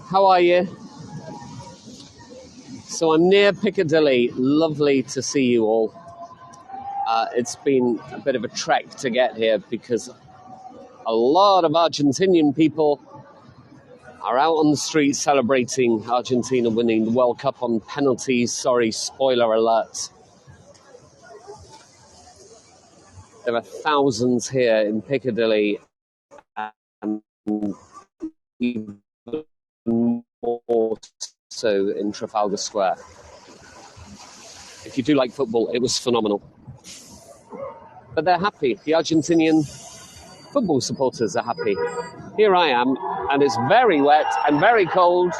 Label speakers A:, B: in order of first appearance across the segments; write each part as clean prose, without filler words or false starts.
A: How are you? So I'm near Piccadilly. Lovely to see you all. It's been a bit of a trek to get here because a lot of Argentinian people are out on the street celebrating Argentina winning the World Cup on penalties. Sorry, spoiler alert. There are thousands here in Piccadilly and even more so in Trafalgar Square. If you do like football, it was phenomenal. But they're happy. The Argentinian football supporters are happy. Here I am, and it's very wet and very cold,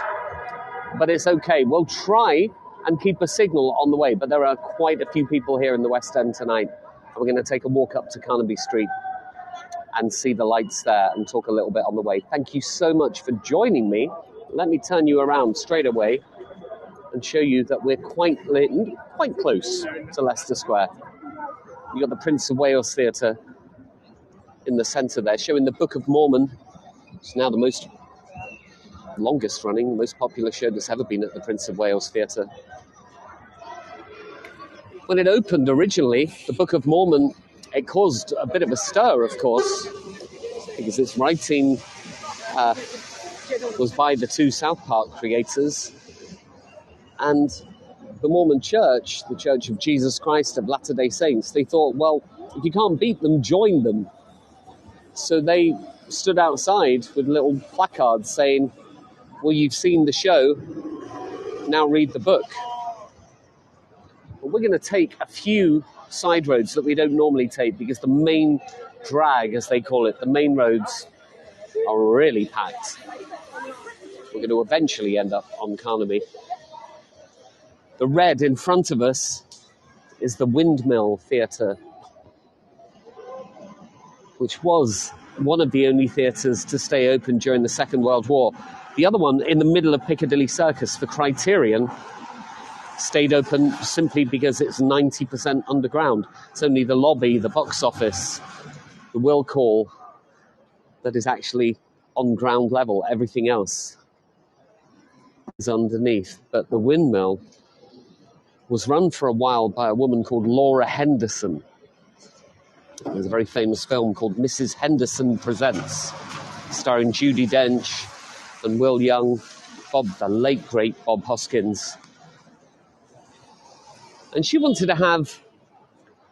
A: but it's okay. We'll try and keep a signal on the way, but there are quite a few people here in the West End tonight. We're going to take a walk up to Carnaby Street and see the lights there and talk a little bit on the way. Thank you so much for joining me. Let me turn you around straight away and show you that we're quite close to Leicester Square. You've got the Prince of Wales Theatre in the centre there, showing the Book of Mormon. It's now the longest running, most popular show that's ever been at the Prince of Wales Theatre. When it opened originally, the Book of Mormon, it caused a bit of a stir, of course, because its writing was by the two South Park creators. And the Mormon Church, the Church of Jesus Christ of Latter-day Saints, they thought, well, if you can't beat them, join them. So they stood outside with little placards saying, well, you've seen the show, now read the book. Well, we're going to take a few side roads that we don't normally take because the main drag, as they call it, the main roads are really packed. We're going to eventually end up on Carnaby. The red in front of us is the Windmill Theatre, which was one of the only theatres to stay open during the Second World War. The other one, in the middle of Piccadilly Circus, the Criterion, stayed open simply because it's 90% underground. It's only the lobby, the box office, the will call that is actually on ground level. Everything else is underneath. But the Windmill was run for a while by a woman called Laura Henderson. There's a very famous film called Mrs. Henderson Presents, starring Judi Dench and Will Young, the late great Bob Hoskins. And she wanted to have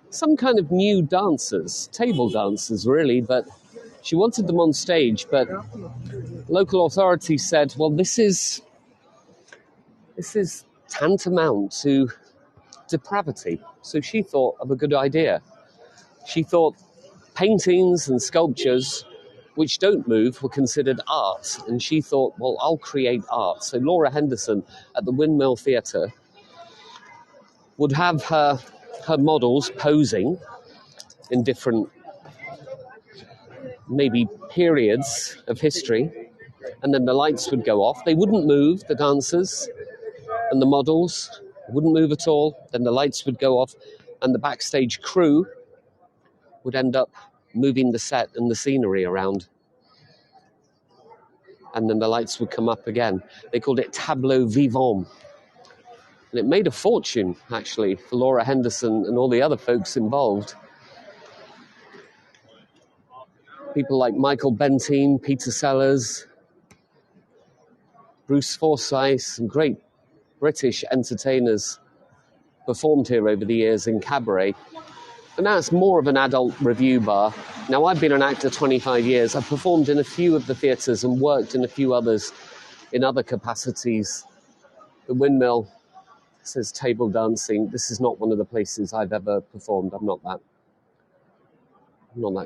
A: some kind of new dancers, table dancers really, but she wanted them on stage. But local authorities said, well, this is tantamount to depravity. So she thought of a good idea. She thought paintings and sculptures which don't move were considered art. And she thought, well, I'll create art. So Laura Henderson at the Windmill Theatre would have her models posing in different, maybe periods of history. And then the lights would go off. They wouldn't move, the dancers and the models wouldn't move at all. Then the lights would go off and the backstage crew would end up moving the set and the scenery around. And then the lights would come up again. They called it tableau vivant. And it made a fortune, actually, for Laura Henderson and all the other folks involved. People like Michael Bentine, Peter Sellers, Bruce Forsyth, some great British entertainers performed here over the years in cabaret. And now it's more of an adult revue bar. Now, I've been an actor 25 years. I've performed in a few of the theatres and worked in a few others in other capacities. The Windmill says table dancing. This is not one of the places I've ever performed. I'm not that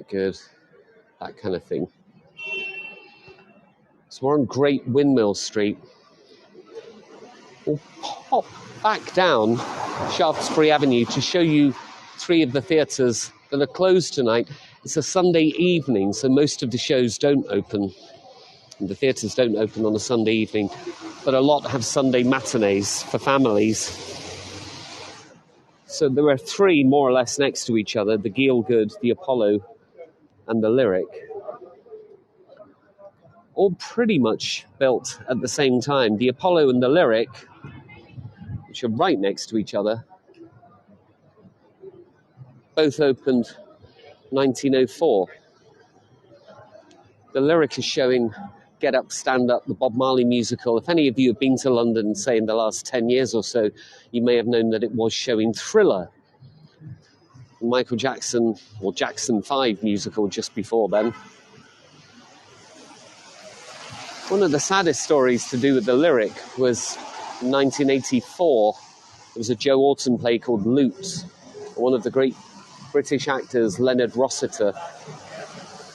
A: good, that kind of thing. So we're on Great Windmill Street. We'll pop back down Shaftesbury Avenue to show you three of the theatres that are closed tonight. It's a Sunday evening, so most of the shows don't open. And the theatres don't open on a Sunday evening, but a lot have Sunday matinees for families. So there are three more or less next to each other, the Gielgud, the Apollo, and the Lyric. all pretty much built at the same time. The Apollo and the Lyric, which are right next to each other, both opened 1904. The Lyric is showing Get Up, Stand Up, the Bob Marley musical. If any of you have been to London, say in the last 10 years or so, you may have known that it was showing Thriller, Michael Jackson, or Jackson 5 musical just before then. One of the saddest stories to do with the Lyric was in 1984. There was a Joe Orton play called Loot. One of the great British actors, Leonard Rossiter,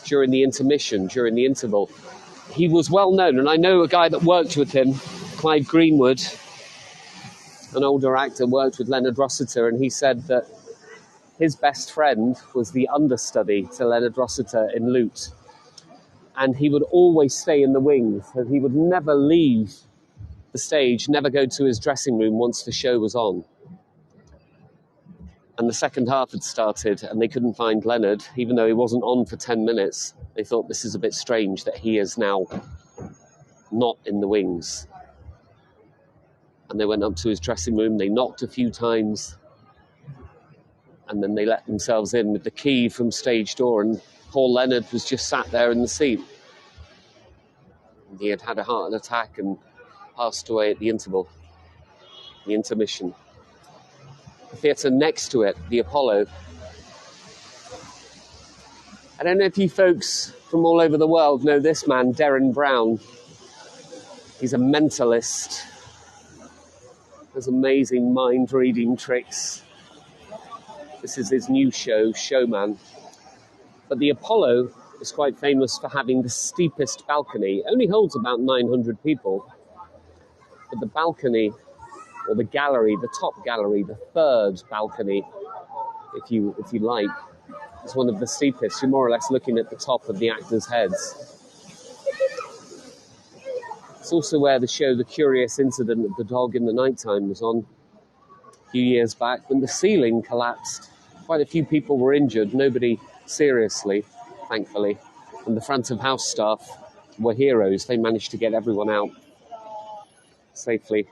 A: during the intermission, during the interval, he was well known, and I know a guy that worked with him, Clive Greenwood, an older actor, worked with Leonard Rossiter, and he said that his best friend was the understudy to Leonard Rossiter in Loot. And he would always stay in the wings, and he would never leave the stage, never go to his dressing room once the show was on. And the second half had started, and they couldn't find Leonard, even though he wasn't on for 10 minutes. They thought, this is a bit strange that he is now not in the wings. And they went up to his dressing room, they knocked a few times, and then they let themselves in with the key from stage door, and poor Leonard was just sat there in the seat. He had had a heart attack and passed away at the interval, the intermission. The theatre next to it, the Apollo. I don't know if you folks from all over the world know this man, Derren Brown. He's a mentalist. Has amazing mind-reading tricks. This is his new show, Showman. But the Apollo is quite famous for having the steepest balcony. It only holds about 900 people. But the balcony, or the gallery, the top gallery, the third balcony, if you like, is one of the steepest. You're more or less looking at the top of the actors' heads. It's also where the show The Curious Incident of the Dog in the Nighttime was on a few years back, when the ceiling collapsed. Quite a few people were injured, nobody seriously, thankfully. And the front of house staff were heroes. They managed to get everyone out safely.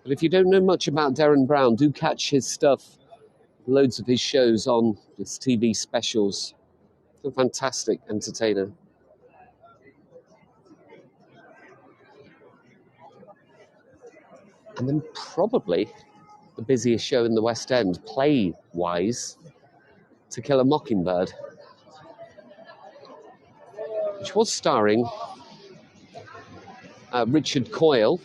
A: But if you don't know much about Derren Brown, do catch his stuff. Loads of his shows on his TV specials. He's a fantastic entertainer. And then probably the busiest show in the West End, play-wise, To Kill a Mockingbird, which was starring Richard Coyle.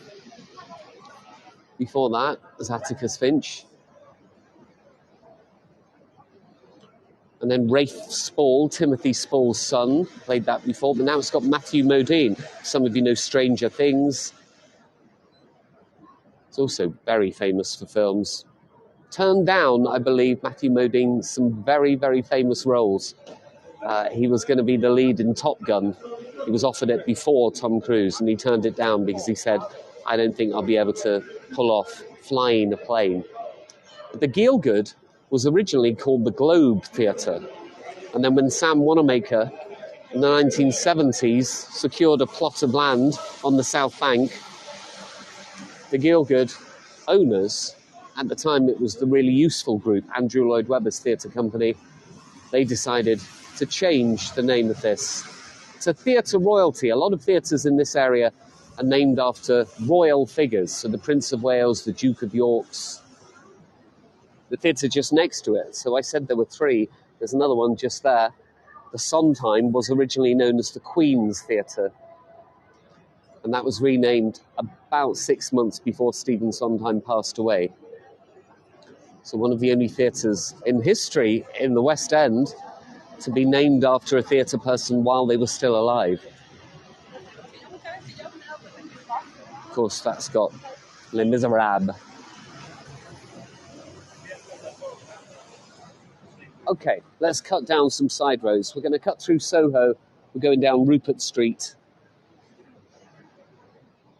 A: Before that, as Atticus Finch. And then Rafe Spall, Timothy Spall's son, played that before. But now it's got Matthew Modine. Some of you know Stranger Things. It's also very famous for films. Turned down, I believe, Matthew Modine, some very, very famous roles. He was going to be the lead in Top Gun. He was offered it before Tom Cruise, and he turned it down because he said, I don't think I'll be able to pull off flying a plane. But the Gielgud was originally called the Globe Theatre. And then when Sam Wanamaker in the 1970s secured a plot of land on the South Bank, the Gielgud owners, at the time it was the Really Useful Group, Andrew Lloyd Webber's theatre company, they decided to change the name of this. It's a theatre royalty. A lot of theatres in this area are named after royal figures. So the Prince of Wales, the Duke of York's, the theatre just next to it. So I said there were three. There's another one just there. The Sondheim was originally known as the Queen's Theatre. And that was renamed about 6 months before Stephen Sondheim passed away. So one of the only theatres in history in the West End to be named after a theatre person while they were still alive. Of course, that's got Les Miserables. Okay, let's cut down some side roads. We're going to cut through Soho. We're going down Rupert Street.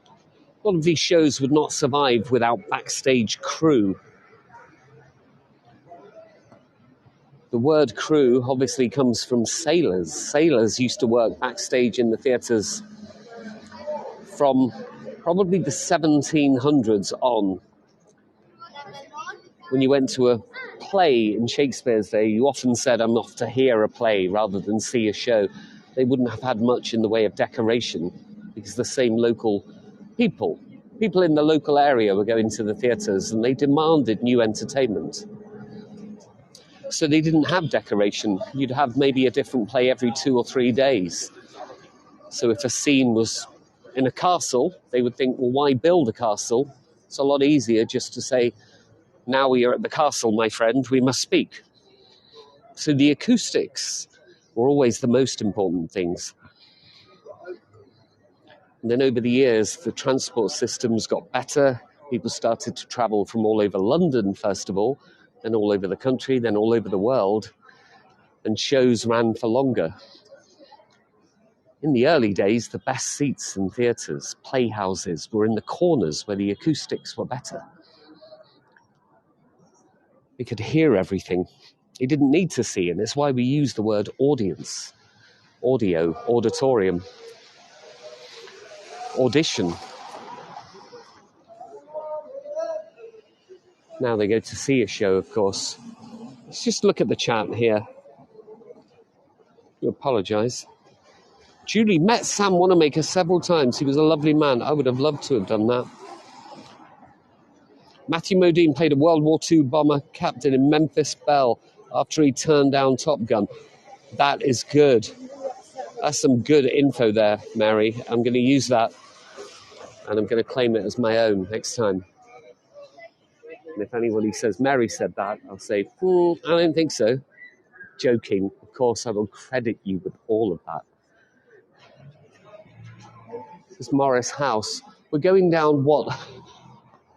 A: A lot of these shows would not survive without backstage crew. The word crew obviously comes from sailors. Sailors used to work backstage in the theatres from probably the 1700s on. When you went to a play in Shakespeare's day, you often said, I'm off to hear a play rather than see a show. They wouldn't have had much in the way of decoration because the same local people in the local area were going to the theatres and they demanded new entertainment. So they didn't have decoration. You'd have maybe a different play every 2 or 3 days. So if a scene was in a castle, they would think, well, why build a castle? It's a lot easier just to say, now we are at the castle, my friend, we must speak. So the acoustics were always the most important things. And then over the years, the transport systems got better. People started to travel from all over London, first of all, then all over the country, then all over the world. And shows ran for longer. In the early days, the best seats in theatres, playhouses, were in the corners where the acoustics were better. You could hear everything. You didn't need to see, and it's why we use the word audience, audio, auditorium, audition. Now they go to see a show, of course. Let's just look at the chat here. I apologise. Julie met Sam Wanamaker several times. He was a lovely man. I would have loved to have done that. Matthew Modine played a World War II bomber captain in Memphis Belle after he turned down Top Gun. That is good. That's some good info there, Mary. I'm going to use that and I'm going to claim it as my own next time. And if anybody says Mary said that, I'll say, I don't think so. Joking. Of course, I will credit you with all of that. This is Morris House. We're going down what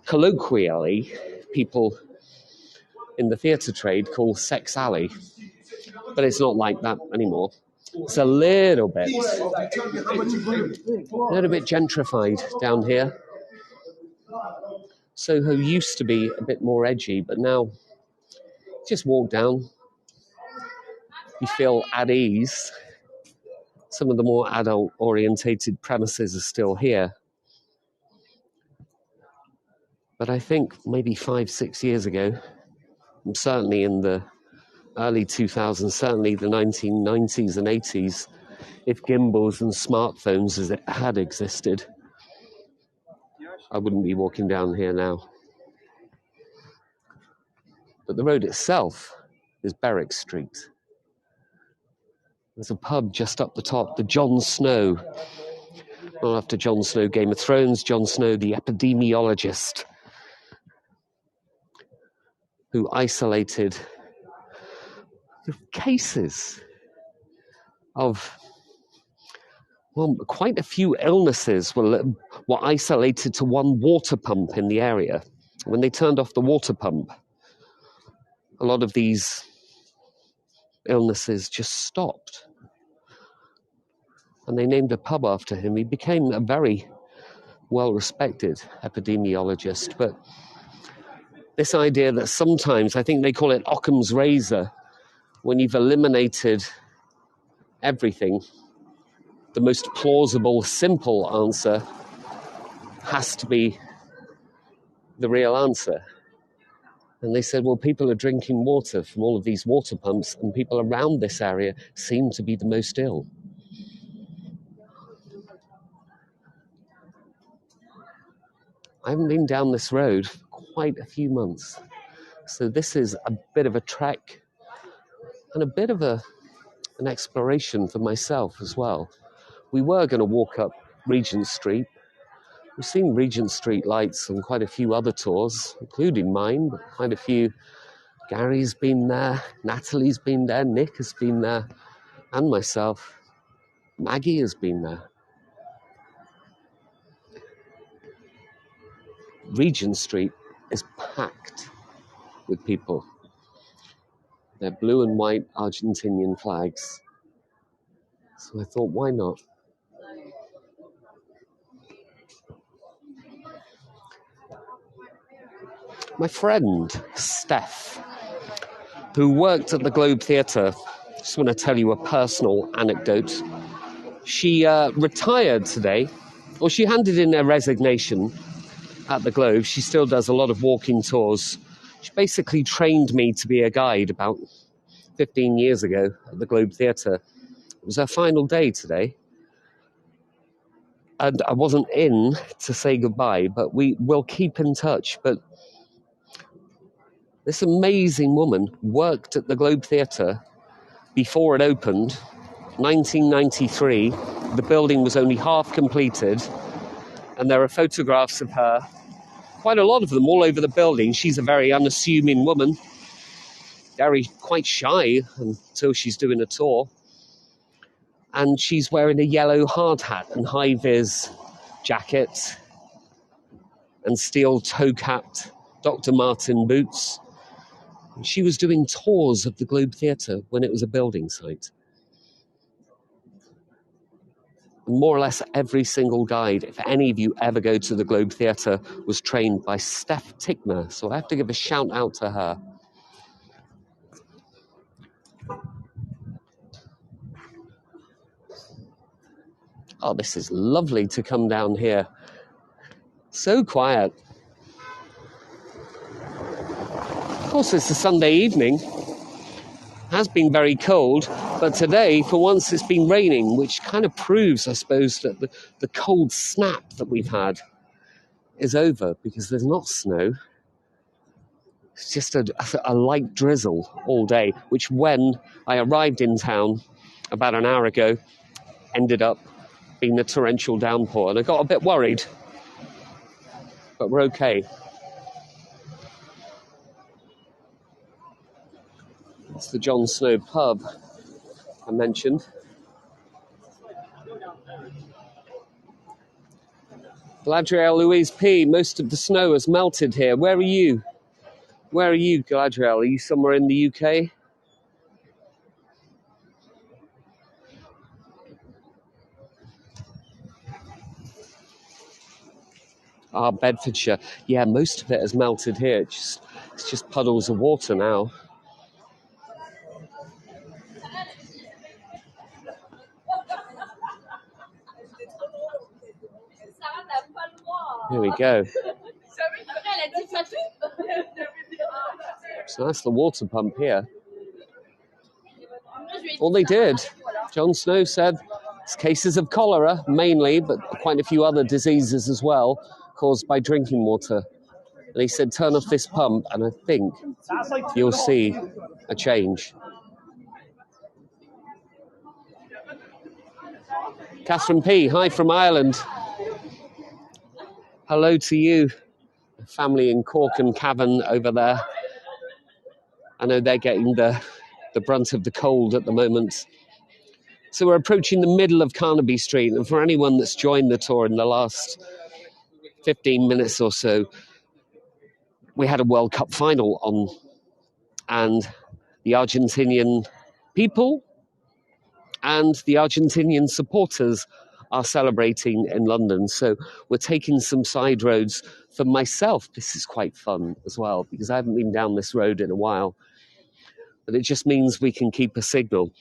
A: colloquially people in the theatre trade call Sex Alley. But it's not like that anymore. It's a little bit gentrified down here. Soho used to be a bit more edgy, but now just walk down. You feel at ease. Some of the more adult-orientated premises are still here. But I think maybe 5-6 years ago, certainly in the early 2000s, certainly the 1990s and 80s, if gimbals and smartphones as it had existed, I wouldn't be walking down here now. But the road itself is Berwick Street. There's a pub just up the top, the Jon Snow. Well, after Jon Snow, Game of Thrones, Jon Snow, the epidemiologist, who isolated cases of, well, quite a few illnesses were isolated to one water pump in the area. When they turned off the water pump, a lot of these illnesses just stopped. And they named a pub after him. He became a very well-respected epidemiologist. But this idea that sometimes, I think they call it Occam's razor, when you've eliminated everything, the most plausible, simple answer has to be the real answer. And they said, well, people are drinking water from all of these water pumps, and people around this area seem to be the most ill. I haven't been down this road for quite a few months. So this is a bit of a trek and a bit of an exploration for myself as well. We were going to walk up Regent Street. We've seen Regent Street lights on quite a few other tours, including mine, but quite a few. Gary's been there, Natalie's been there, Nick has been there, and myself. Maggie has been there. Regent Street is packed with people. They're blue and white Argentinian flags. So I thought, why not? My friend, Steph, who worked at the Globe Theatre. Just want to tell you a personal anecdote. She retired today, or she handed in her resignation at the Globe. She still does a lot of walking tours. She basically trained me to be a guide about 15 years ago at the Globe Theatre. It was her final day today. And I wasn't in to say goodbye, but we will keep in touch. But this amazing woman worked at the Globe Theatre before it opened, 1993. The building was only half completed, and there are photographs of her, quite a lot of them, all over the building. She's a very unassuming woman, quite shy until she's doing a tour. And she's wearing a yellow hard hat and high-vis jacket and steel toe-capped Dr. Martin boots. She was doing tours of the Globe Theatre when it was a building site. And more or less every single guide, if any of you ever go to the Globe Theatre, was trained by Steph Tickner. So I have to give a shout out to her. Oh, this is lovely to come down here. So quiet. Of course, it's a Sunday evening. Has been very cold, but today, for once, it's been raining, which kind of proves, I suppose, that the cold snap that we've had is over, because there's not snow. It's just a light drizzle all day, which when I arrived in town about an hour ago, ended up being a torrential downpour, and I got a bit worried, but we're okay. It's the John Snow pub I mentioned. Galadriel Louise P., most of the snow has melted here. Where are you? Where are you, Galadriel? Are you somewhere in the UK? Bedfordshire. Yeah, most of it has melted here. It's just puddles of water now. Here we go. So that's the water pump here. All they did, Jon Snow said, it's cases of cholera mainly, but quite a few other diseases as well, caused by drinking water. And he said, turn off this pump, and I think you'll see a change. Catherine P., hi from Ireland. Hello to you. Family in Cork and Cavan over there. I know they're getting the brunt of the cold at the moment. So we're approaching the middle of Carnaby Street, and for anyone that's joined the tour in the last 15 minutes or so, we had a World Cup final on, and the Argentinian people and the Argentinian supporters are celebrating in London. So we're taking some side roads for myself. This is quite fun as well, because I haven't been down this road in a while. But it just means we can keep a signal.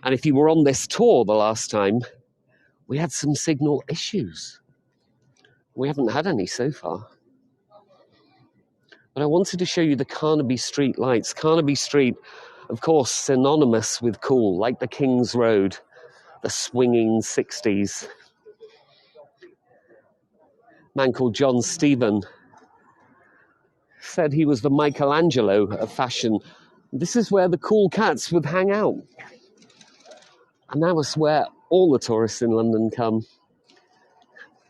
A: And if you were on this tour the last time, we had some signal issues. We haven't had any so far. But I wanted to show you the Carnaby Street lights. Carnaby Street, of course, synonymous with cool, like the King's Road, the swinging 60s. A man called John Stephen said he was the Michelangelo of fashion. This is where the cool cats would hang out. And that was where all the tourists in London come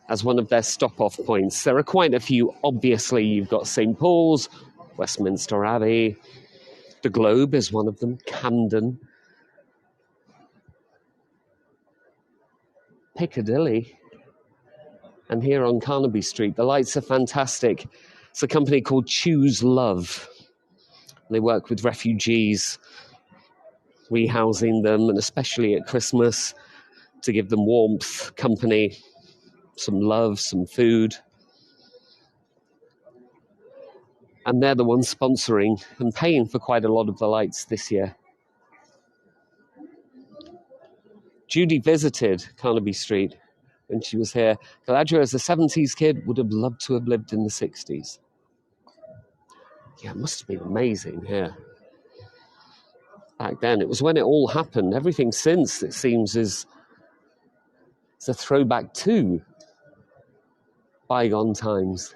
A: as one of their stop-off points. There are quite a few. Obviously, you've got St. Paul's, Westminster Abbey, the Globe is one of them, Camden, Piccadilly, and here on Carnaby Street. The lights are fantastic. It's a company called Choose Love. They work with refugees, rehousing them, and especially at Christmas, to give them warmth, company, some love, some food. And they're the ones sponsoring and paying for quite a lot of the lights this year. Judy visited Carnaby Street when she was here. Galadriel, as a 70s kid, would have loved to have lived in the 60s. Yeah, it must have been amazing here. Back then, it was when it all happened. Everything since, it seems, is a throwback to bygone times.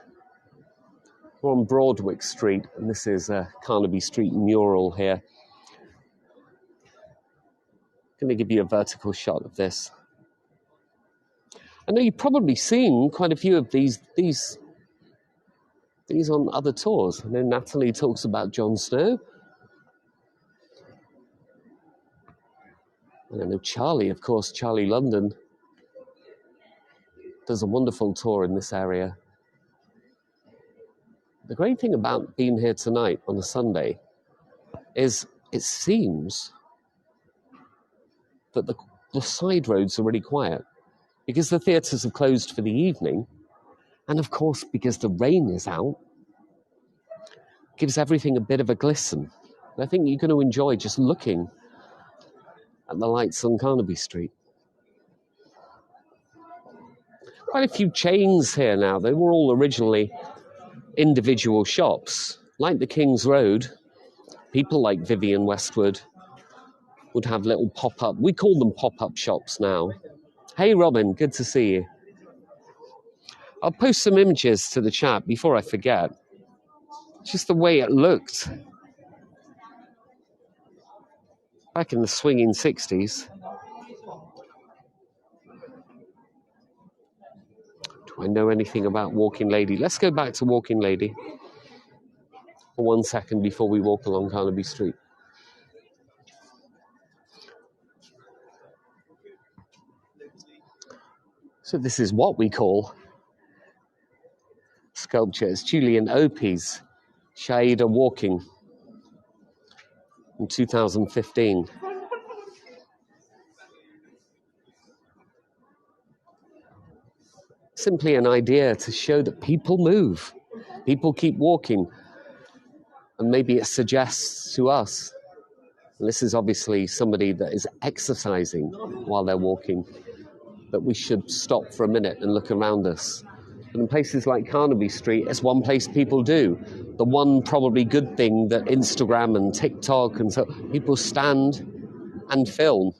A: We're on Broadwick Street, and this is a Carnaby Street mural here. I'm going to give you a vertical shot of this. I know you've probably seen quite a few of these on other tours. I know Natalie talks about Jon Snow. And I know Charlie, of course, Charlie London does a wonderful tour in this area. The great thing about being here tonight on a Sunday is it seems that the side roads are really quiet because the theatres have closed for the evening, and of course because the rain is out, gives everything a bit of a glisten. And I think you're going to enjoy just looking at the lights on Carnaby Street. Quite a few chains here now. They were all originally individual shops, like the King's Road. People like Vivian Westwood would have little pop-up, we call them pop-up shops now. Hey Robin, good to see you. I'll post some images to the chat before I forget. Just the way it looked back in the swinging 60s. Do I know anything about Walking Lady? Let's go back to Walking Lady for 1 second before we walk along Carnaby Street. So this is what we call sculpture. It's Julian Opie's Shaida Walking in 2015. Simply an idea to show that people move, people keep walking, and maybe it suggests to us, and this is obviously somebody that is exercising while they're walking, that we should stop for a minute and look around us. But in places like Carnaby Street, it's one place people do. The one probably good thing that Instagram and TikTok and so people stand and film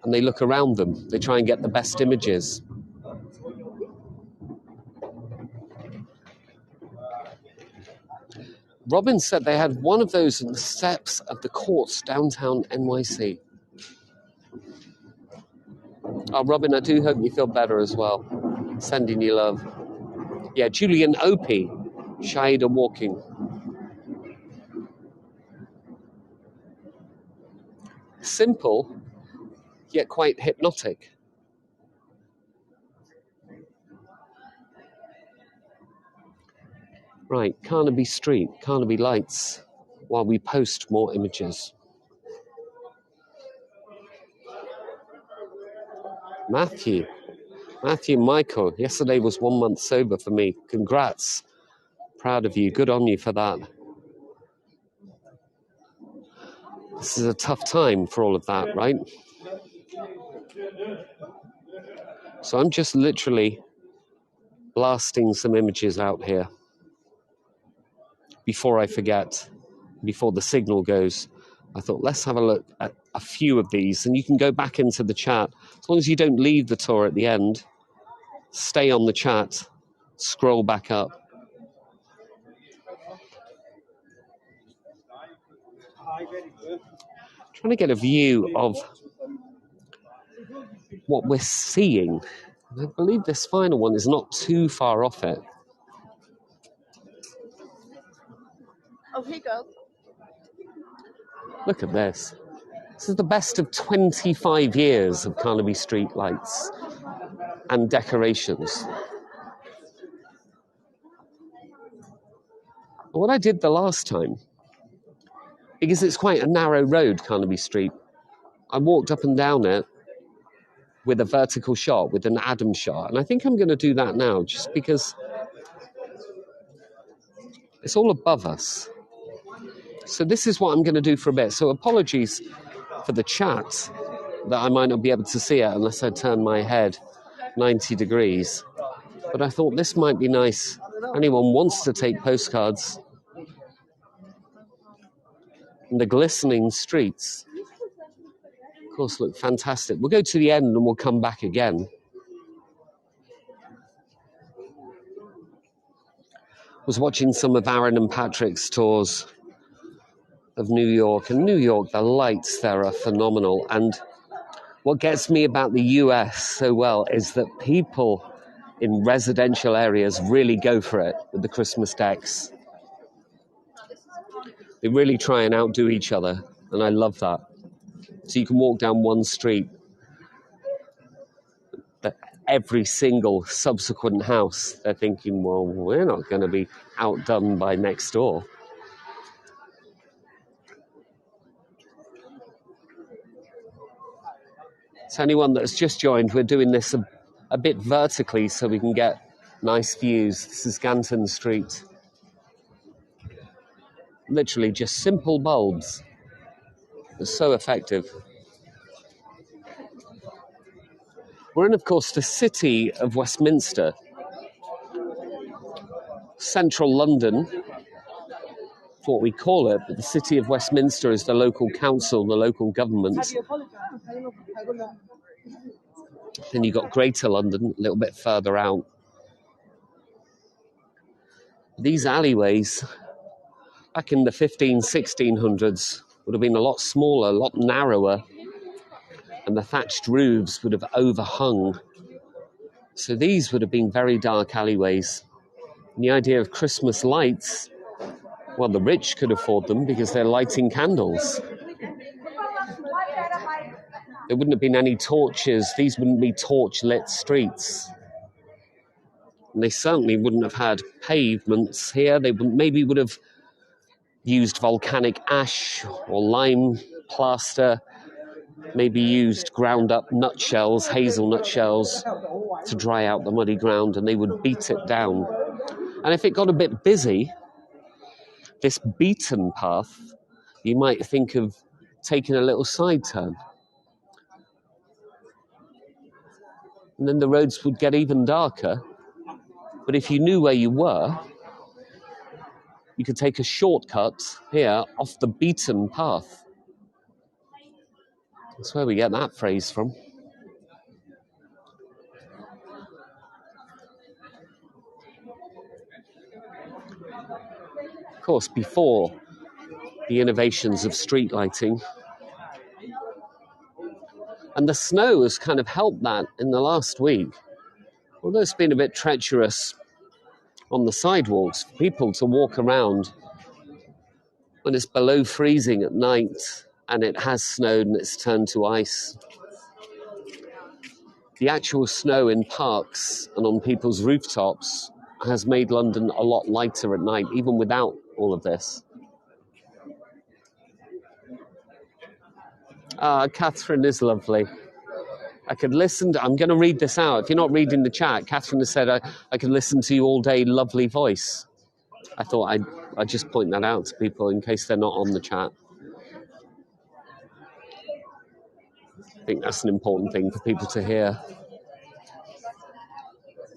A: and they look around them. They try and get the best images. Robin said they had one of those on the steps of the courts downtown NYC. Oh, Robin, I do hope you feel better as well. Sending you love. Yeah, Julian Opie, Shaida Walking. Simple, yet quite hypnotic. Right, Carnaby Street, Carnaby lights, while we post more images. Matthew Michael, yesterday was 1 month sober for me. Congrats. Proud of you. Good on you for that. This is a tough time for all of that, right? So I'm just literally blasting some images out here before I forget, before the signal goes. I thought, let's have a look at a few of these, and you can go back into the chat. As long as you don't leave the tour at the end, stay on the chat, scroll back up. Trying to get a view of what we're seeing. I believe this final one is not too far off it.
B: Oh, Heygo.
A: Look at this. This is the best of 25 years of Carnaby Street lights and decorations. What I did the last time, because it's quite a narrow road, Carnaby Street, I walked up and down it with a vertical shot, with an Adam shot. And I think I'm going to do that now, just because It's all above us. So this is what I'm going to do for a bit. So apologies for the chat that I might not be able to see it unless I turn my head 90 degrees. But I thought this might be nice. Anyone wants to take postcards. And the glistening streets, of course, look fantastic. We'll go to the end and we'll come back again. I was watching some of Aaron and Patrick's tours of New York. And New York, the lights there are phenomenal. And what gets me about the US so well is that people in residential areas really go for it with the Christmas decks. They really try and outdo each other, and I love that. So you can walk down one street, but every single subsequent house, they're thinking, well, we're not going to be outdone by next door. To anyone that's just joined, we're doing this a bit vertically so we can get nice views. This is Ganton Street. Literally just simple bulbs. They're so effective. We're in, of course, the city of Westminster. Central London, that's what we call it, but the city of Westminster is the local council, the local government. Then you've got Greater London, a little bit further out. These alleyways, back in the 1600s, would have been a lot smaller, a lot narrower, and the thatched roofs would have overhung. So these would have been very dark alleyways. And the idea of Christmas lights, well, the rich could afford them because they're lighting candles. There wouldn't have been any torches. These wouldn't be torch-lit streets. And they certainly wouldn't have had pavements here. They maybe would have used volcanic ash or lime plaster, maybe used ground-up nutshells, hazelnut shells, to dry out the muddy ground, and they would beat it down. And if it got a bit busy, this beaten path, you might think of taking a little side turn. And then the roads would get even darker. But if you knew where you were, you could take a shortcut here off the beaten path. That's where we get that phrase from. Of course, before the innovations of street lighting. And the snow has kind of helped that in the last week. Although it's been a bit treacherous on the sidewalks for people to walk around when it's below freezing at night and it has snowed and it's turned to ice. The actual snow in parks and on people's rooftops has made London a lot lighter at night, even without all of this. Catherine is lovely. I could listen to, I'm going to read this out. If you're not reading the chat, Catherine has said, I could listen to you all day, lovely voice. I thought I'd just point that out to people in case they're not on the chat. I think that's an important thing for people to hear.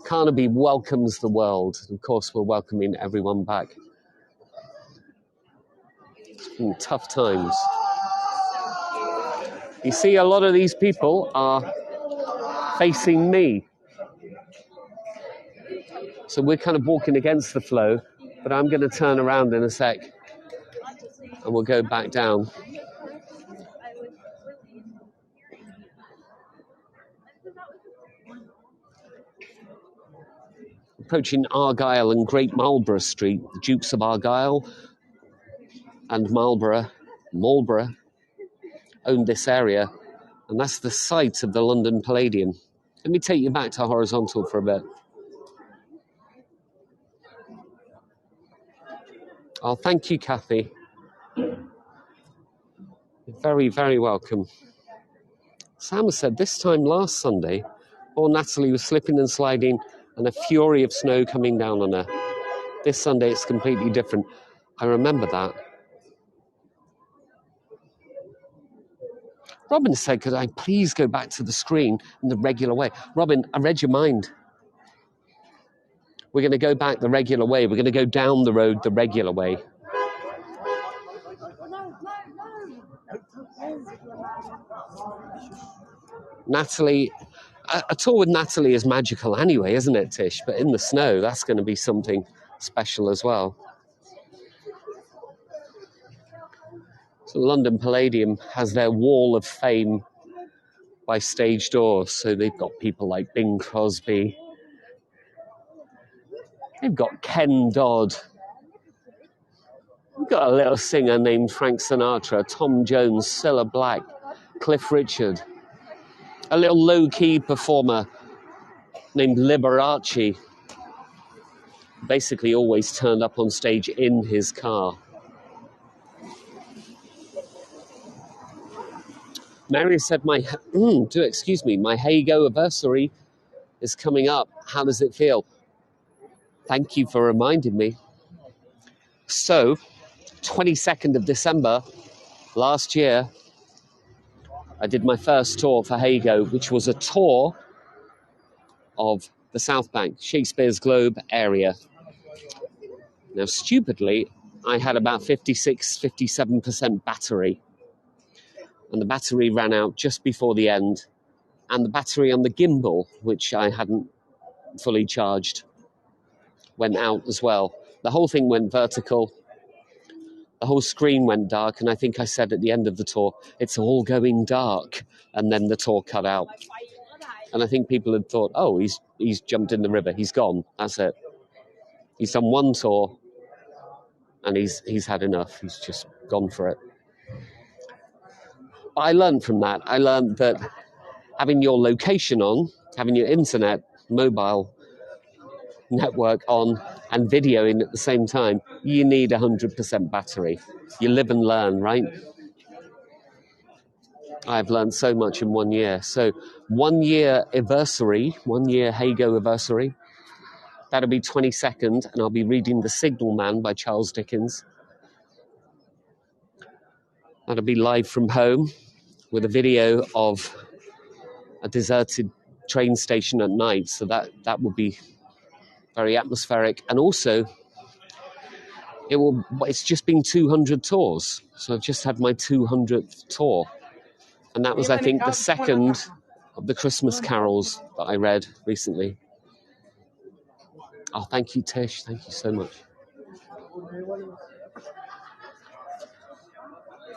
A: Carnaby welcomes the world. Of course, we're welcoming everyone back. It's been tough times. You see, a lot of these people are facing me. So we're kind of walking against the flow, but I'm going to turn around in a sec and we'll go back down. Approaching Argyle and Great Marlborough Street, the Dukes of Argyle and Marlborough owned this area, and that's the site of the London Palladium. Let me take you back to horizontal for a bit. Oh, thank you, Kathy. You're very, very welcome. Sam said this time last Sunday, poor Natalie was slipping and sliding and a fury of snow coming down on her. This Sunday it's completely different. I remember that. Robin said, could I please go back to the screen in the regular way? Robin, I read your mind. We're going to go back the regular way. We're going to go down the road the regular way. Natalie, a tour with Natalie is magical anyway, isn't it, Tish? But in the snow, that's going to be something special as well. So London Palladium has their wall of fame by stage doors. So they've got people like Bing Crosby. They've got Ken Dodd. We've got a little singer named Frank Sinatra, Tom Jones, Cilla Black, Cliff Richard. A little low-key performer named Liberace. Basically always turned up on stage in his car. Mary said, my Heygo anniversary is coming up. How does it feel? Thank you for reminding me. So, 22nd of December last year, I did my first tour for Heygo, which was a tour of the South Bank, Shakespeare's Globe area. Now, stupidly, I had about 57% battery. And the battery ran out just before the end. And the battery on the gimbal, which I hadn't fully charged, went out as well. The whole thing went vertical. The whole screen went dark. And I think I said at the end of the tour, it's all going dark. And then the tour cut out. And I think people had thought, oh, he's jumped in the river. He's gone. That's it. He's done one tour. And he's had enough. He's just gone for it. But I learned from that. I learned that having your location on, having your internet, mobile network on, and videoing at the same time, you need 100% battery. You live and learn, right? I've learned so much in 1 year. So 1 year anniversary, 1 year Heygo anniversary. That'll be 22nd, and I'll be reading The Signal Man by Charles Dickens. That'll be live from home with a video of a deserted train station at night. So that will be very atmospheric. And also, it's just been 200 tours. So I've just had my 200th tour. And that was, I think, the second of the Christmas carols that I read recently. Oh, thank you, Tish. Thank you so much.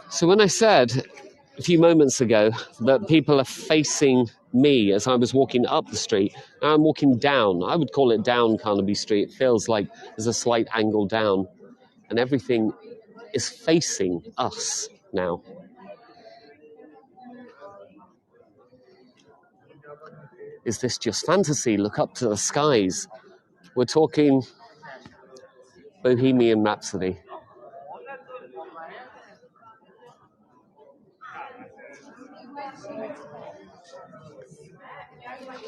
A: So when I said a few moments ago that people are facing me as I was walking up the street, now I'm walking down. I would call it down Carnaby Street. It feels like there's a slight angle down. And everything is facing us now. Is this just fantasy? Look up to the skies. We're talking Bohemian Rhapsody.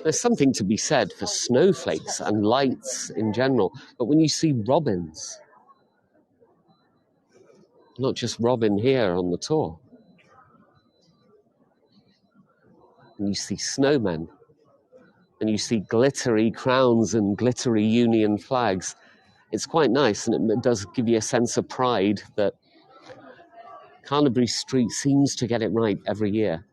A: There's something to be said for snowflakes and lights in general. But when you see robins, not just Robin here on the tour, and you see snowmen, and you see glittery crowns and glittery Union flags, it's quite nice, and it does give you a sense of pride that Carnaby Street seems to get it right every year.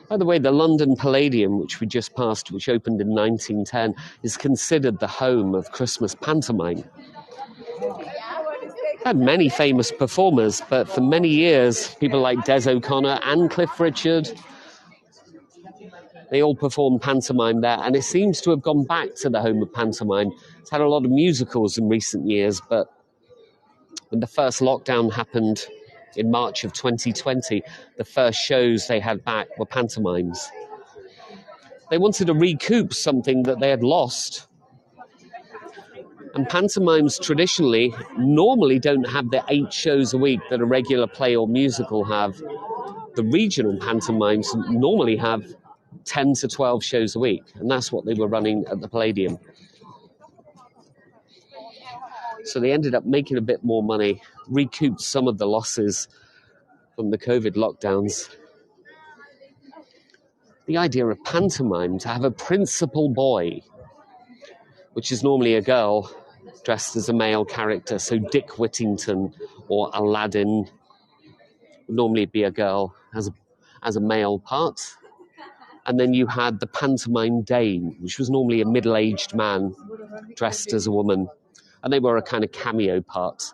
A: By the way, the London Palladium, which we just passed, which opened in 1910, is considered the home of Christmas pantomime. Had many famous performers, but for many years, people like Des O'Connor and Cliff Richard, they all performed pantomime there, and it seems to have gone back to the home of pantomime. It's had a lot of musicals in recent years, but when the first lockdown happened in March of 2020, the first shows they had back were pantomimes. They wanted to recoup something that they had lost. And pantomimes traditionally normally don't have the 8 shows a week that a regular play or musical have. The regional pantomimes normally have 10 to 12 shows a week, and that's what they were running at the Palladium. So they ended up making a bit more money, recouped some of the losses from the COVID lockdowns. The idea of pantomime, to have a principal boy, which is normally a girl dressed as a male character, so Dick Whittington or Aladdin would normally be a girl as a male part. And then you had the pantomime dame, which was normally a middle-aged man dressed as a woman. And they were a kind of cameo part.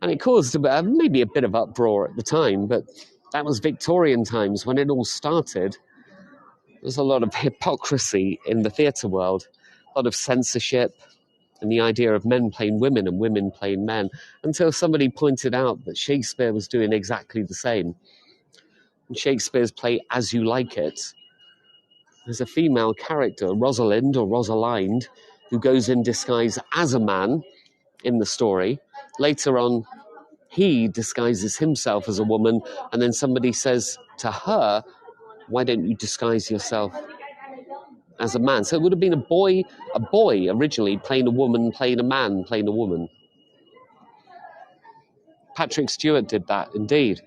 A: And it caused maybe a bit of uproar at the time, but that was Victorian times when it all started. There was a lot of hypocrisy in the theatre world, a lot of censorship, and the idea of men playing women and women playing men, until somebody pointed out that Shakespeare was doing exactly the same. In Shakespeare's play As You Like It, there's a female character, Rosalind or Rosalind, who goes in disguise as a man in the story. Later on, he disguises himself as a woman, and then somebody says to her, why don't you disguise yourself as a man? So it would have been a boy originally playing a woman, playing a man, playing a woman. Patrick Stewart did that, indeed.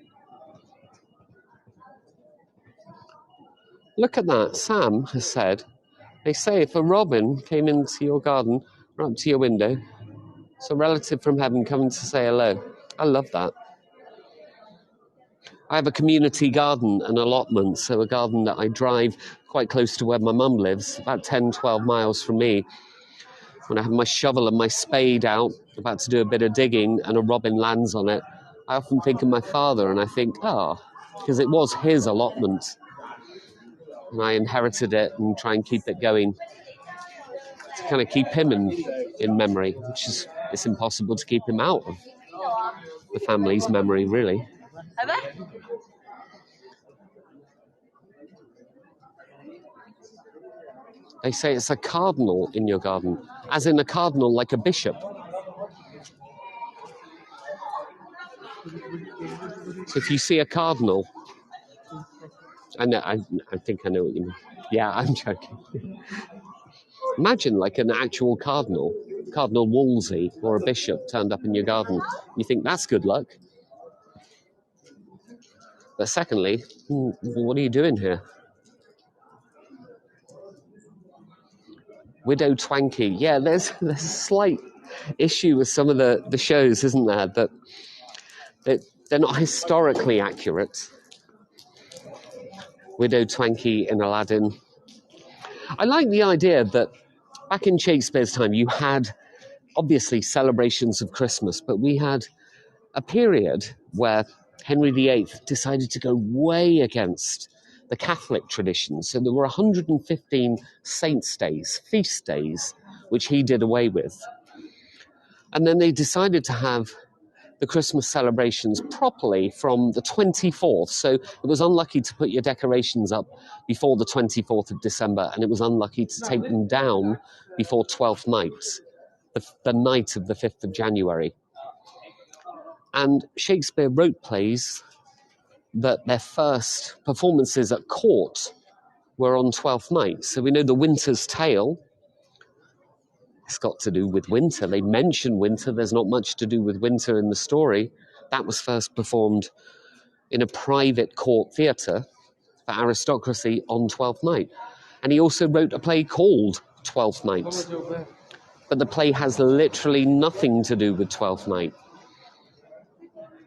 A: Look at that. Sam has said, they say if a robin came into your garden or up to your window, it's a relative from heaven coming to say hello. I love that. I have a community garden, an allotment, so a garden that I drive quite close to where my mum lives, about 10, 12 miles from me. When I have my shovel and my spade out, about to do a bit of digging, and a robin lands on it, I often think of my father, and I think, because it was his allotment. And I inherited it and try and keep it going to kind of keep him in memory, which is, it's impossible to keep him out of the family's memory, really. They say it's a cardinal in your garden, as in a cardinal like a bishop. So if you see a cardinal, I think I know what you mean. Yeah, I'm joking. Imagine like an actual cardinal, Cardinal Wolsey or a bishop turned up in your garden. You think that's good luck. But secondly, what are you doing here? Widow Twankey. Yeah, there's a slight issue with some of the shows, isn't there? That they're not historically accurate. Widow Twankey in Aladdin. I like the idea that back in Shakespeare's time, you had obviously celebrations of Christmas, but we had a period where Henry VIII decided to go way against the Catholic tradition. So there were 115 saints' days, feast days, which he did away with. And then they decided to have the Christmas celebrations properly from the 24th. So it was unlucky to put your decorations up before the 24th of December, and it was unlucky to take them down before 12th night, the night of the 5th of January. And Shakespeare wrote plays that their first performances at court were on 12th night. So we know The Winter's Tale, it's got to do with winter. They mention winter. There's not much to do with winter in the story. That was first performed in a private court theatre for aristocracy on 12th night. And he also wrote a play called 12th Night. But the play has literally nothing to do with 12th night.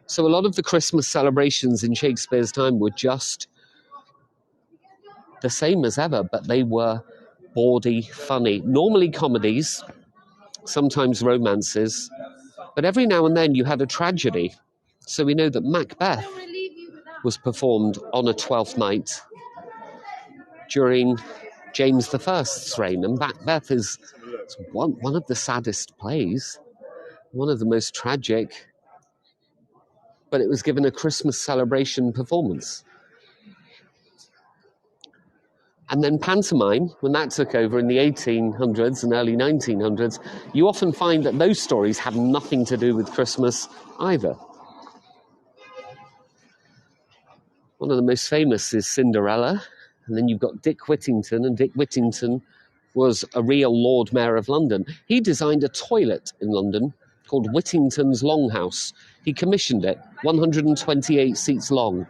A: So a lot of the Christmas celebrations in Shakespeare's time were just the same as ever, but they were bawdy, funny, normally comedies, sometimes romances, but every now and then you had a tragedy. So we know that Macbeth was performed on a 12th night during James I's reign, and Macbeth is one of the saddest plays, one of the most tragic, but it was given a Christmas celebration performance. And then pantomime, when that took over in the 1800s and early 1900s, you often find that those stories have nothing to do with Christmas either. One of the most famous is Cinderella, and then you've got Dick Whittington, and Dick Whittington was a real Lord Mayor of London. He designed a toilet in London called Whittington's Longhouse. He commissioned it, 128 seats long,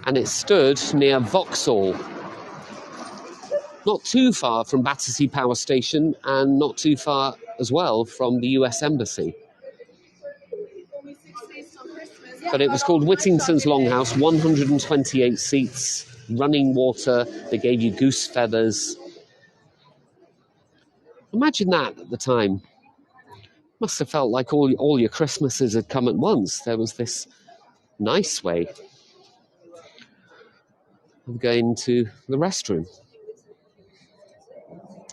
A: and it stood near Vauxhall, not too far from Battersea Power Station and not too far as well from the US Embassy. But it was called Whittington's Longhouse, 128 seats, running water, they gave you goose feathers. Imagine that at the time. Must have felt like all your Christmases had come at once. There was this nice way of going to the restroom.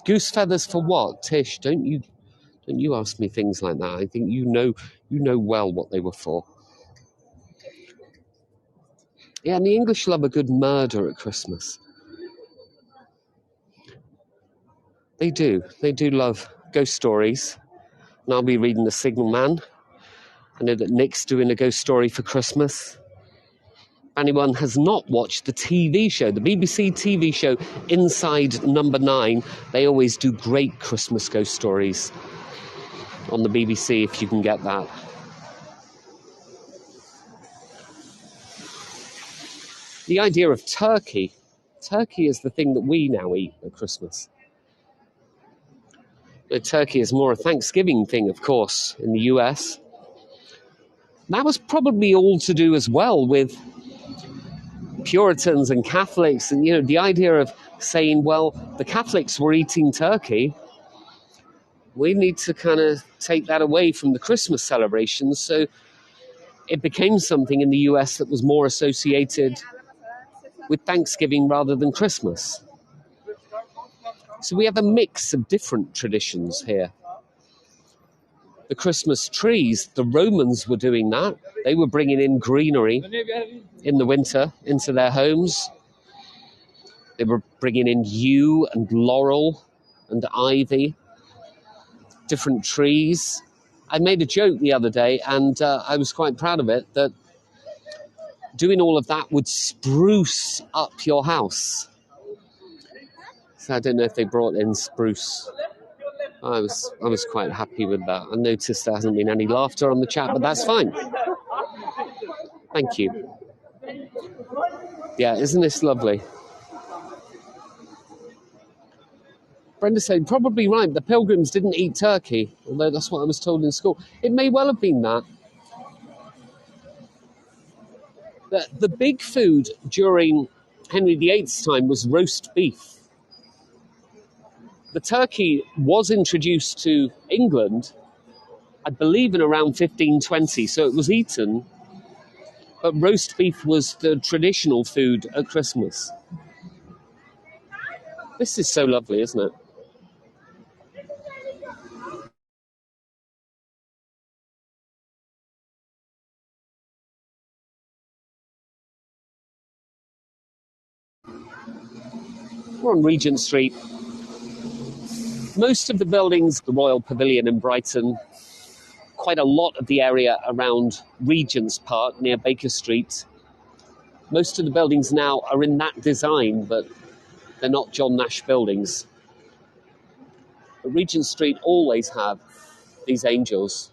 A: Goose feathers for what, Tish? Don't you ask me things like that. I think you know well what they were for. Yeah, and the English love a good murder at Christmas. They do. They do love ghost stories. And I'll be reading The Signal Man. I know that Nick's doing a ghost story for Christmas. If anyone has not watched the TV show, the BBC TV show Inside Number 9, they always do great Christmas ghost stories on the BBC if you can get that. The idea of turkey is the thing that we now eat at Christmas. But turkey is more a Thanksgiving thing, of course, in the US. That was probably all to do as well with Puritans and Catholics, and the idea of saying, well, the Catholics were eating turkey, we need to kind of take that away from the Christmas celebrations. So it became something in the US that was more associated with Thanksgiving rather than Christmas. So we have a mix of different traditions here. The Christmas trees, the Romans were doing that. They were bringing in greenery in the winter into their homes. They were bringing in yew and laurel and ivy, different trees. I made a joke the other day, and I was quite proud of it, that doing all of that would spruce up your house. So I don't know if they brought in spruce. I was quite happy with that. I noticed there hasn't been any laughter on the chat, but that's fine. Thank you. Yeah, isn't this lovely? Brenda said, probably right, the Pilgrims didn't eat turkey, although that's what I was told in school. It may well have been that. The big food during Henry VIII's time was roast beef. The turkey was introduced to England, I believe, in around 1520, so it was eaten, but roast beef was the traditional food at Christmas. This is so lovely, isn't it? We're on Regent Street. Most of the buildings, the Royal Pavilion in Brighton, quite a lot of the area around Regent's Park near Baker Street. Most of the buildings now are in that design, but they're not John Nash buildings. But Regent Street always have these angels.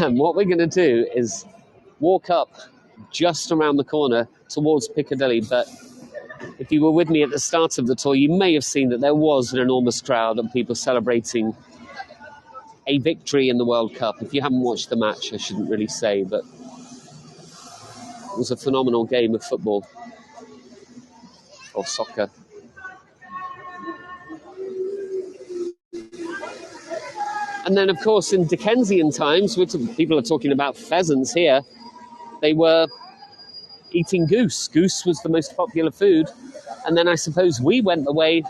A: And what we're going to do is walk up just around the corner towards Piccadilly. But if you were with me at the start of the tour, you may have seen that there was an enormous crowd of people celebrating a victory in the World Cup. If you haven't watched the match, I shouldn't really say, but it was a phenomenal game of football or soccer. And then, of course, in Dickensian times, people are talking about pheasants here, they were eating goose. Goose was the most popular food. And then I suppose we went the way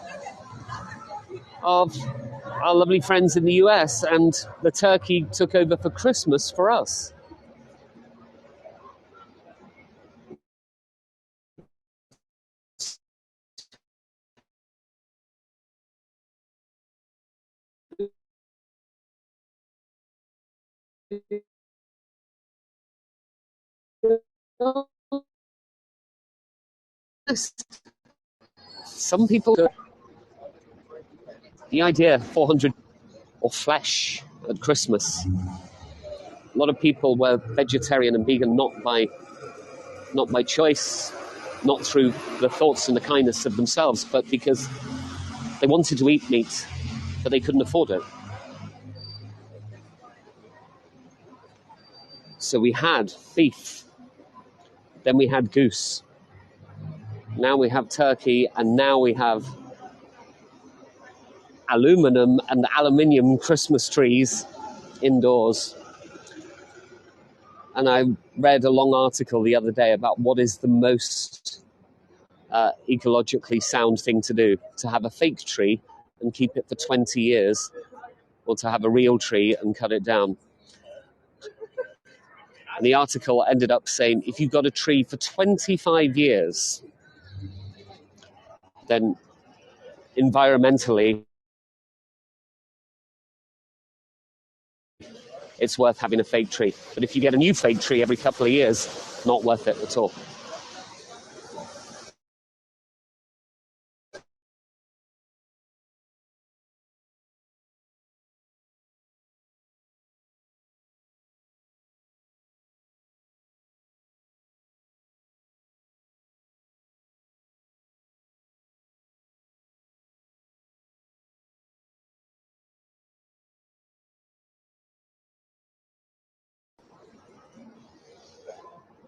A: of our lovely friends in the US, and the turkey took over for Christmas for us. Some people, the idea 400 or flesh at Christmas. A lot of people were vegetarian and vegan not by choice, not through the thoughts and the kindness of themselves, but because they wanted to eat meat, but they couldn't afford it. So we had beef, then we had goose, now we have turkey, and now we have aluminum and aluminium Christmas trees indoors. And I read a long article the other day about what is the most ecologically sound thing to do: to have a fake tree and keep it for 20 years, or to have a real tree and cut it down. And the article ended up saying, if you've got a tree for 25 years, then environmentally, it's worth having a fake tree. But if you get a new fake tree every couple of years, not worth it at all.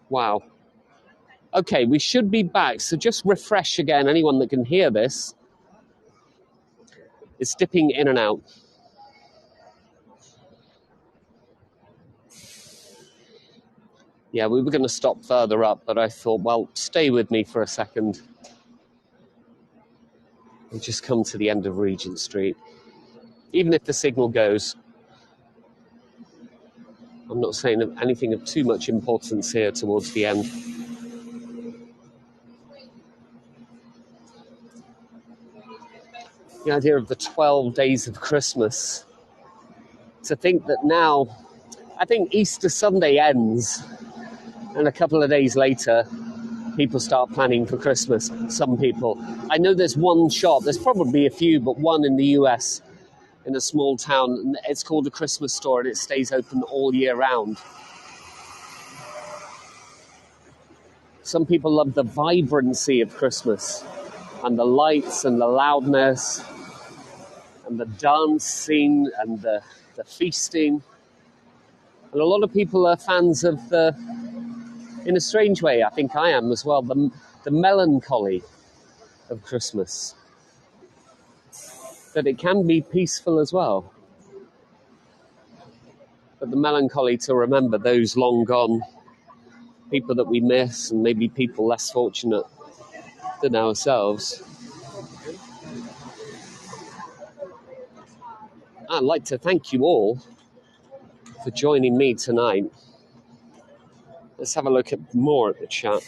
A: Wow. Okay, we should be back. So just refresh again, anyone that can hear this. It's dipping in and out. Yeah, we were going to stop further up, but I thought, well, stay with me for a second. We'll just come to the end of Regent Street. Even if the signal goes, I'm not saying anything of too much importance here towards the end. The idea of the 12 days of Christmas. To think that now, I think Easter Sunday ends, and a couple of days later, people start planning for Christmas. Some people. I know there's one shop, there's probably a few, but one in the US, in a small town. It's called a Christmas store, and it stays open all year round. Some people love the vibrancy of Christmas, and the lights and the loudness, and the dancing and the feasting. And a lot of people are fans of in a strange way, I think I am as well, the melancholy of Christmas. That it can be peaceful as well. But the melancholy to remember those long gone, people that we miss, and maybe people less fortunate than ourselves. I'd like to thank you all for joining me tonight. Let's have a look at more at the chat.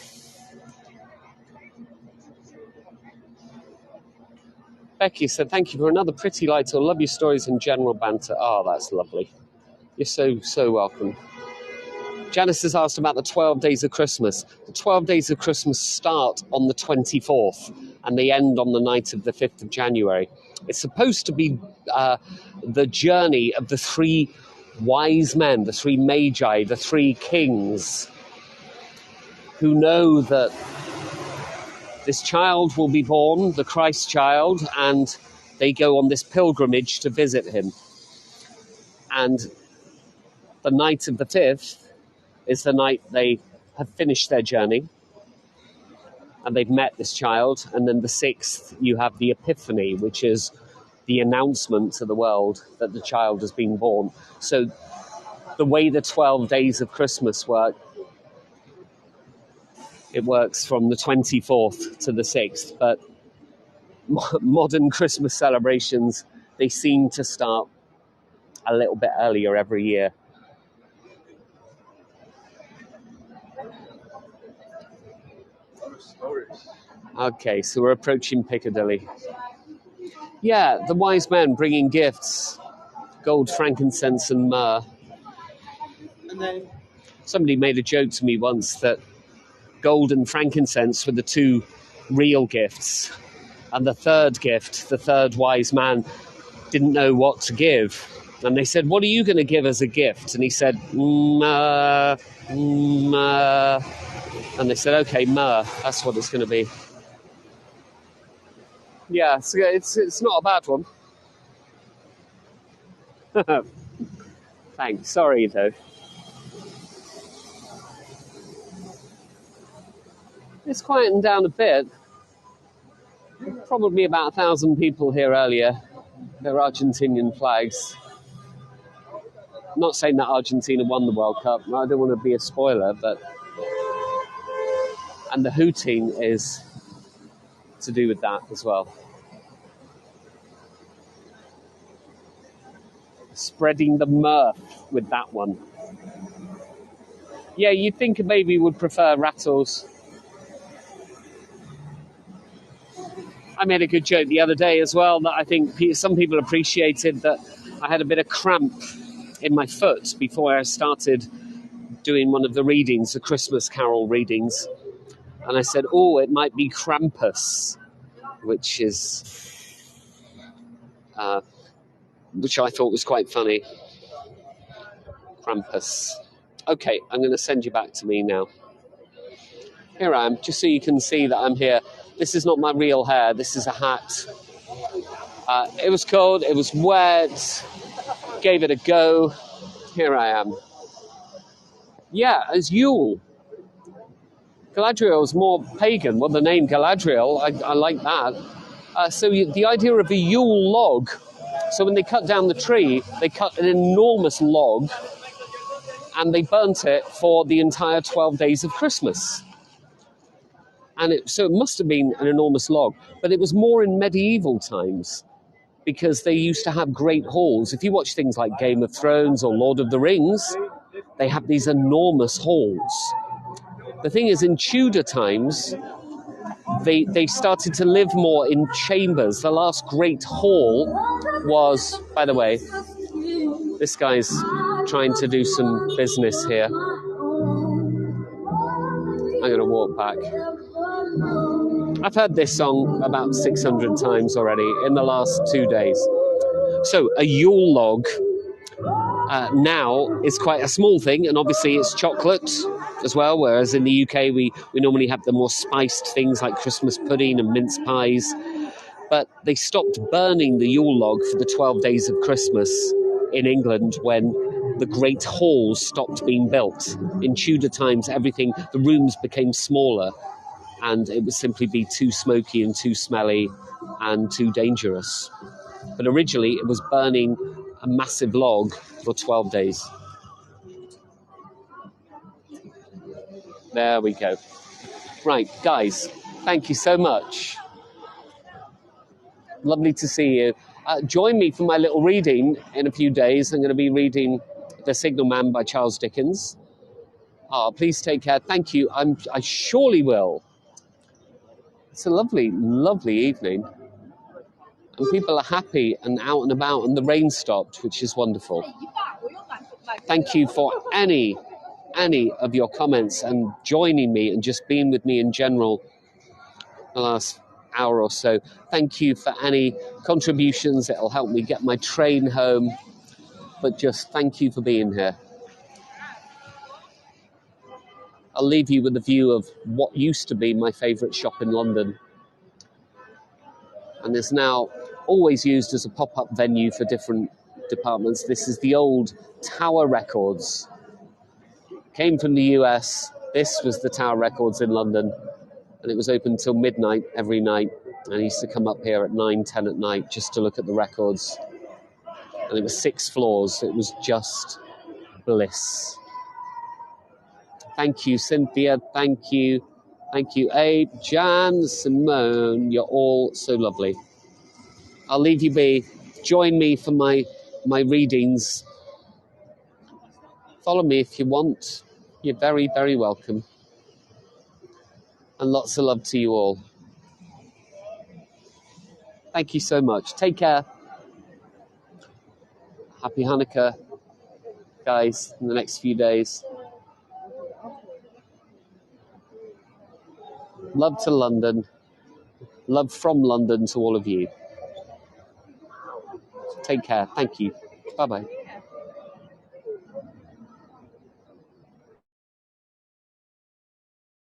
A: Becky said, thank you for another pretty light. I love your stories and general banter. Oh, that's lovely. You're so welcome. Janice has asked about the 12 days of Christmas. The 12 days of Christmas start on the 24th and they end on the night of the 5th of January. It's supposed to be the journey of the three wise men, the three magi, the three kings, who know that this child will be born, the Christ child, and they go on this pilgrimage to visit him. And the night of the 5th is the night they have finished their journey and they've met this child. And then the 6th, you have the Epiphany, which is the announcement to the world that the child has been born. So the way the 12 days of Christmas work, it works from the 24th to the 6th. But modern Christmas celebrations, they seem to start a little bit earlier every year. Okay, so we're approaching Piccadilly. Yeah, the wise men bringing gifts, gold, frankincense and myrrh. Somebody made a joke to me once that gold and frankincense were the two real gifts. And the third gift, the third wise man, didn't know what to give. And they said, what are you going to give as a gift? And he said, myrrh. And they said, okay, myrrh, that's what it's going to be. Yeah, so it's not a bad one. Thanks, sorry though. It's quietened down a bit. Probably about 1,000 people here earlier. They're Argentinian flags. I'm not saying that Argentina won the World Cup. I don't want to be a spoiler, but... And the hooting is to do with that as well. Spreading the mirth with that one. Yeah, you'd think a baby would prefer rattles. I made a good joke the other day as well that I think some people appreciated that I had a bit of cramp in my foot before I started doing one of the readings, the Christmas Carol readings. And I said, oh, it might be Krampus, which I thought was quite funny. Krampus. Okay, I'm going to send you back to me now. Here I am, just so you can see that I'm here. This is not my real hair, this is a hat. It was cold, it was wet, gave it a go. Here I am. Yeah, it's Yule. Galadriel is more pagan. Well, the name Galadriel, I like that. So the idea of a Yule log. So when they cut down the tree, they cut an enormous log and they burnt it for the entire 12 days of Christmas. And so it must have been an enormous log. But it was more in medieval times because they used to have great halls. If you watch things like Game of Thrones or Lord of the Rings, they have these enormous halls. The thing is, in Tudor times, they started to live more in chambers. The last great hall was, by the way, this guy's trying to do some business here. I'm going to walk back. I've heard this song about 600 times already in the last 2 days. So a Yule log now is quite a small thing, and obviously it's chocolate as well, whereas in the UK we normally have the more spiced things like Christmas pudding and mince pies. But they stopped burning the Yule log for the 12 days of Christmas in England when the great halls stopped being built. In Tudor times, the rooms became smaller, and it would simply be too smoky and too smelly and too dangerous. But originally it was burning a massive log for 12 days. There we go. Right, guys, thank you so much. Lovely to see you. Join me for my little reading in a few days. I'm going to be reading The Signalman by Charles Dickens. Please take care. Thank you. I surely will. It's a lovely, lovely evening. And people are happy and out and about, and the rain stopped, which is wonderful. Thank you for any of your comments and joining me and just being with me in general the last hour or so. Thank you for any contributions. It'll help me get my train home. But just thank you for being here. I'll leave you with a view of what used to be my favourite shop in London, and is now always used as a pop-up venue for different departments. This is the old Tower Records. Came from the US. This was the Tower Records in London, and it was open till midnight every night. And I used to come up here at 9, 10 at night just to look at the records. And it was 6 floors. It was just bliss. Thank you, Cynthia. Thank you. Thank you, Abe, Jan, Simone. You're all so lovely. I'll leave you be. Join me for my readings. Follow me if you want. You're very, very welcome. And lots of love to you all. Thank you so much. Take care. Happy Hanukkah, guys, in the next few days. Love to London. Love from London to all of you. Take care. Thank you. Bye-bye.